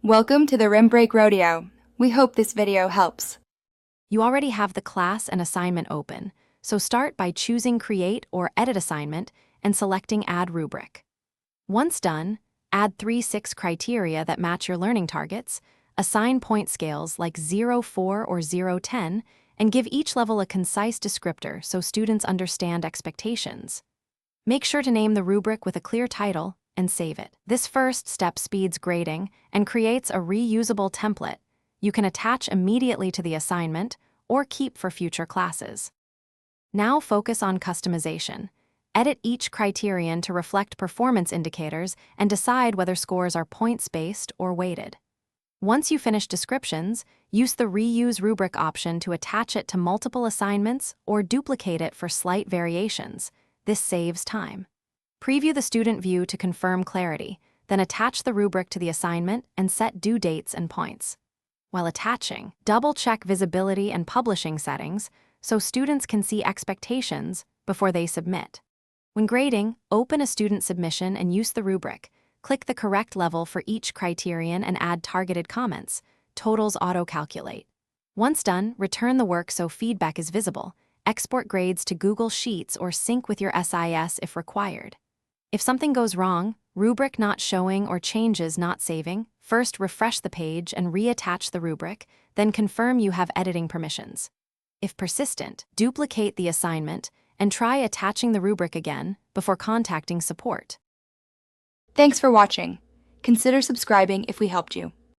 Welcome to the Rim Break Rodeo. We hope this video helps. You already have the class and assignment open, so start by choosing Create or Edit Assignment and selecting Add Rubric. Once done, add 3-6 criteria that match your learning targets, assign point scales like 0-4 or 0-10, and give each level a concise descriptor so students understand expectations. Make sure to name the rubric with a clear title and save it. This first step speeds grading and creates a reusable template you can attach immediately to the assignment or keep for future classes. Now focus on customization. Edit each criterion to reflect performance indicators and decide whether scores are points-based or weighted. Once you finish descriptions, use the Reuse Rubric option to attach it to multiple assignments or duplicate it for slight variations. This saves time. Preview the student view to confirm clarity, then attach the rubric to the assignment and set due dates and points. While attaching, double-check visibility and publishing settings so students can see expectations before they submit. When grading, open a student submission and use the rubric. Click the correct level for each criterion and add targeted comments. Totals auto-calculate. Once done, return the work so feedback is visible. Export grades to Google Sheets or sync with your SIS if required. If something goes wrong, rubric not showing or changes not saving, first refresh the page and reattach the rubric, then confirm you have editing permissions. If persistent, duplicate the assignment and try attaching the rubric again before contacting support. Thanks for watching. Consider subscribing if we helped you.